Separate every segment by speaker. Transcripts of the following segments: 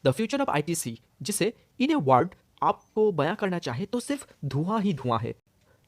Speaker 1: The future of ITC, जिसे इन a word आपको बयां करना चाहे तो सिर्फ धुआं ही धुआं है।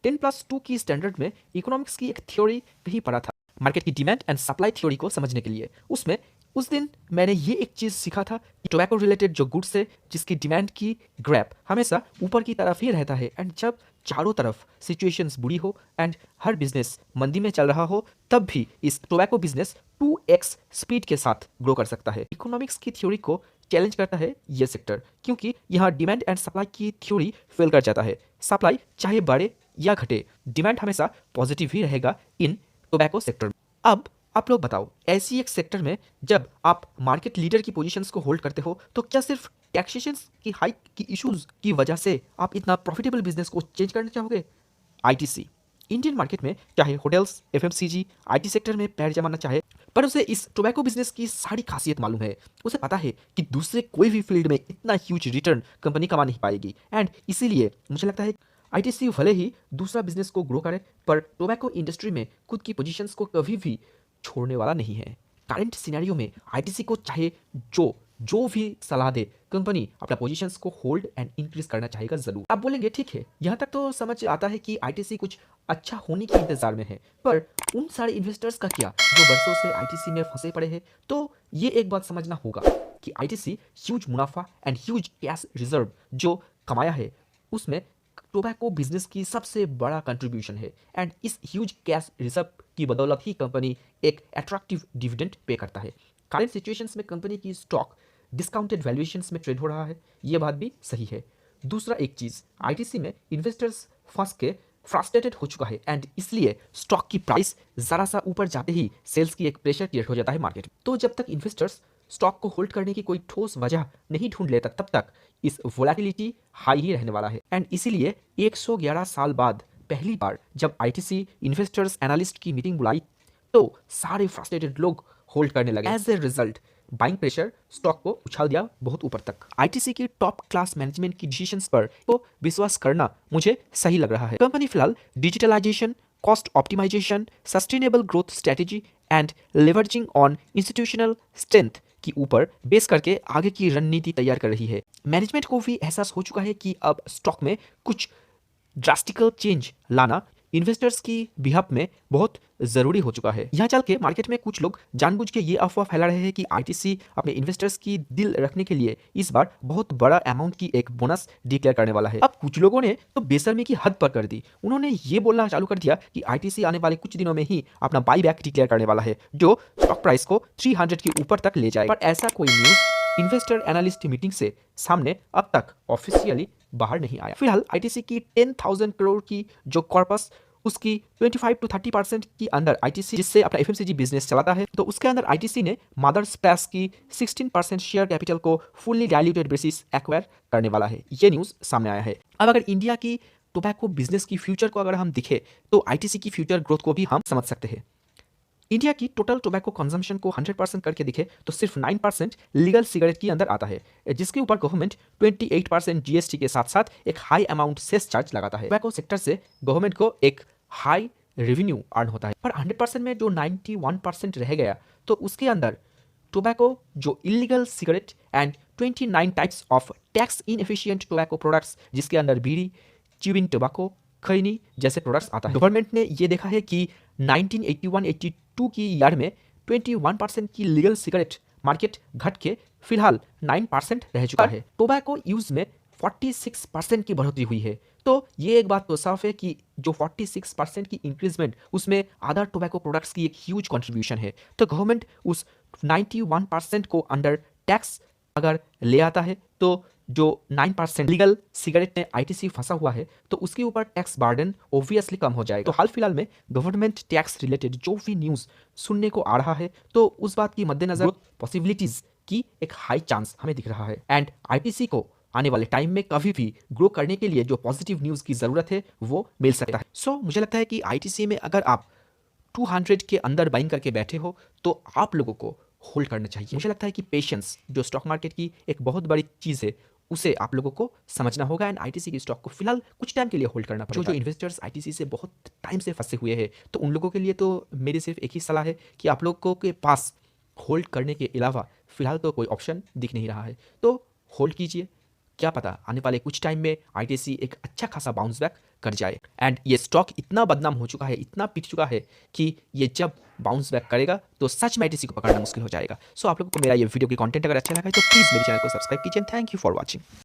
Speaker 1: 10+2 की स्टैंडर्ड में इकोनॉमिक्स की एक थ्योरी कहीं पढ़ा था मार्केट की डिमांड एंड सप्लाई थ्योरी को समझने के लिए। उसमें उस दिन मैंने ये एक चीज़ सीखा था कि टोबैको रिलेटेड जो गुड्स है जिसकी डिमांड की ग्रैप हमेशा ऊपर की तरफ ही रहता है, एंड जब चारों तरफ सिचुएशंस बुरी हो एंड हर बिजनेस मंदी में चल रहा हो तब भी इस टोबैको बिजनेस 2x स्पीड के साथ ग्रो कर सकता है। इकोनॉमिक्स की थ्योरी को चैलेंज करता है ये सेक्टर, क्योंकि यहाँ डिमांड एंड सप्लाई की थ्योरी फेल कर जाता है। सप्लाई चाहे बढ़े या घटे, डिमांड हमेशा पॉजिटिव ही रहेगा इन टोबैको सेक्टर में। अब आप लोग बताओ, ऐसी एक सेक्टर में जब आप मार्केट लीडर की पोजीशंस को होल्ड करते हो तो क्या सिर्फ टैक्सेशन की हाइक की इश्यूज की वजह से आप इतना प्रॉफिटेबल बिजनेस को चेंज करना चाहोगे? आईटीसी इंडियन मार्केट में चाहे होटल्स, एफएमसीजी, आईटी सेक्टर में पैर जमाना चाहे, पर उसे इस टोबैको बिजनेस की सारी खासियत मालूम है। उसे पता है कि दूसरे कोई भी फील्ड में इतना ह्यूज रिटर्न कंपनी कमा नहीं पाएगी, एंड इसीलिए मुझे लगता है आईटीसी भले ही दूसरा बिजनेस को ग्रो करे पर टोबैको इंडस्ट्री में खुद की पोजीशंस को कभी भी छोड़ने वाला नहीं है। करंट सिनेरियो में आईटीसी को चाहे जो भी सलाह दे, कंपनी अपना पोजीशंस को होल्ड एंड इंक्रीज करना चाहेगा जरूर। आप बोलेंगे ठीक है, यहाँ तक तो समझ आता है कि आईटीसी कुछ अच्छा होने के इंतजार में है, पर उन सारे इन्वेस्टर्स का क्या जो बरसों से आईटीसी में फंसे पड़े हैं? तो ये एक बात समझना होगा कि आईटीसी ह्यूज मुनाफा एंड ह्यूज कैश रिजर्व जो कमाया है उसमें टोबैको बिजनेस की सबसे बड़ा कंट्रीब्यूशन है, एंड इस ह्यूज कैश रिजर्व की बदौलत ही कंपनी एक अट्रैक्टिव डिविडेंड पे करता है। करंट सिचुएशंस में कंपनी की स्टॉक डिस्काउंटेड वैल्यूएशंस में ट्रेड हो रहा है, ये बात भी सही है। दूसरा एक चीज़, आईटीसी में इन्वेस्टर्स फंस के फ्रस्ट्रेटेड हो चुका है, एंड इसलिए स्टॉक की प्राइस ज़रा सा ऊपर जाते ही सेल्स की एक प्रेशर क्रिएट हो जाता है मार्केट में। तो जब तक इन्वेस्टर्स स्टॉक को होल्ड करने की कोई ठोस वजह नहीं ढूंढ लेता तब तक इस वोलेटिलिटी हाई ही रहने वाला है, एंड इसीलिए 111 साल बाद पहली बार जब आईटीसी इन्वेस्टर्स एनालिस्ट की मीटिंग बुलाई तो सारे फ्रस्ट्रेटेड लोग होल्ड करने लगे। As a result buying pressure stock को उछाल दिया बहुत ऊपर तक। आईटीसी की टॉप क्लास मैनेजमेंट की डिसीजंस पर तो विश्वास करना मुझे सही लग रहा है। कंपनी फिलहाल digitalisation, cost optimisation, sustainable growth strategy and leveraging on institutional strength के ऊपर बेस करके आगे की रणनीति तैयार कर रही है। मैनेजमेंट को भी एहसास हो चुका है कि अब स्टॉक में कुछ ड्रास्टिकल चेंज लाना इन्वेस्टर्स की बिहाफ में बहुत ज़रूरी हो चुका है। यहाँ चल के मार्केट में कुछ लोग जानबूझ के ये अफवाह फैला रहे हैं कि आईटीसी अपने इन्वेस्टर्स की दिल रखने के लिए इस बार बहुत बड़ा अमाउंट की एक बोनस डिक्लेयर करने वाला है। अब कुछ लोगों ने तो बेशर्मी की हद पर कर दी, उन्होंने ये बोलना चालू कर दिया कि आईटीसी आने वाले कुछ दिनों में ही अपना बाई बैक डिक्लेयर करने वाला है जो स्टॉक प्राइस को 300 के ऊपर तक ले जाएगा। पर ऐसा कोई न्यूज़ इन्वेस्टर एनालिस्ट मीटिंग से सामने अब तक ऑफिशियली बाहर नहीं आया। फिलहाल आईटीसी की 10,000 करोड़ की जो कॉर्पस उसकी 25 to 30% की अंदर आईटीसी जिससे अपना एफएमसीजी बिजनेस चलाता है, तो उसके अंदर आईटीसी ने मदर स्पेस की 16% शेयर कैपिटल को फुल्ली डाइल्यूटेड बेसिस एक्वायर करने वाला है। ये न्यूज़ सामने आया है। अब अगर इंडिया की टोबैको बिजनेस की फ्यूचर को अगर हम दिखे तो आईटीसी की फ्यूचर ग्रोथ को भी हम समझ सकते हैं। इंडिया की टोटल टोबैको कंजम्पशन को 100% करके दिखे तो सिर्फ 9% लीगल सिगरेट के अंदर आता है, जिसके ऊपर गवर्नमेंट 28% जीएसटी के साथ साथ एक हाई अमाउंट सेस चार्ज लगाता है। टोबैको सेक्टर से गवर्नमेंट को एक हाई रेवेन्यू अर्न होता है, पर 100% में जो 91% रह गया तो उसके अंदर टोबैको जो illegal cigarette and 29 types of tax inefficient tobacco products जिसके अंदर बीड़ी, च्यूइंग टोबैको, खैनी जैसे प्रोडक्ट्स आता है। गवर्नमेंट ने ये देखा है कि 1981-82 की ईयर में 21% की लीगल सिगरेट मार्केट घट के फिलहाल 9% रह चुका है। टोबैको यूज में 46% की बढ़ोतरी हुई है, तो ये एक बात तो साफ है कि जो 46% की इंक्रीजमेंट उसमें अदर टोबैको प्रोडक्ट्स की एक ह्यूज कंट्रीब्यूशन है। तो गवर्नमेंट उस 91% को अंडर टैक्स अगर ले आता है तो जो 9% लीगल सिगरेट में आईटीसी फंसा हुआ है तो उसके ऊपर टैक्स बर्डन ऑब्वियसली कम हो जाएगा। तो हाल फिलहाल में गवर्नमेंट टैक्स रिलेटेड जो भी न्यूज़ सुनने को आ रहा है तो उस बात की मद्देनजर पॉसिबिलिटीज की एक हाई चांस हमें दिख रहा है, एंड आईटीसी को आने वाले टाइम में कभी भी ग्रो करने के लिए जो पॉजिटिव न्यूज़ की ज़रूरत है वो मिल सकता है। सो मुझे लगता है कि आईटीसी में अगर आप 200 के अंदर बाइंग करके बैठे हो तो आप लोगों को होल्ड करना चाहिए। मुझे लगता है कि पेशेंस जो स्टॉक मार्केट की एक बहुत बड़ी चीज़ है उसे आप लोगों को समझना होगा, एंड आईटीसी की स्टॉक को फिलहाल कुछ टाइम के लिए होल्ड करना पड़ेगा। जो इन्वेस्टर्स आईटीसी से बहुत टाइम से फंसे हुए हैं तो उन लोगों के लिए तो मेरी सिर्फ एक ही सलाह है कि आप लोगों के पास होल्ड करने के अलावा फिलहाल तो कोई ऑप्शन दिख नहीं रहा है, तो होल्ड कीजिए। क्या पता आने वाले कुछ टाइम में आईटीसी एक अच्छा खासा बाउंस बैक कर जाए। एंड ये स्टॉक इतना बदनाम हो चुका है, इतना पिट चुका है कि ये जब बाउंस बैक करेगा तो सच में आईटीसी को पकड़ना मुश्किल हो जाएगा। सो आप लोगों को मेरा ये वीडियो की कंटेंट अगर अच्छा लगा है तो प्लीज़ मेरे चैनल को सब्सक्राइब कीजिए। Thank you for watching.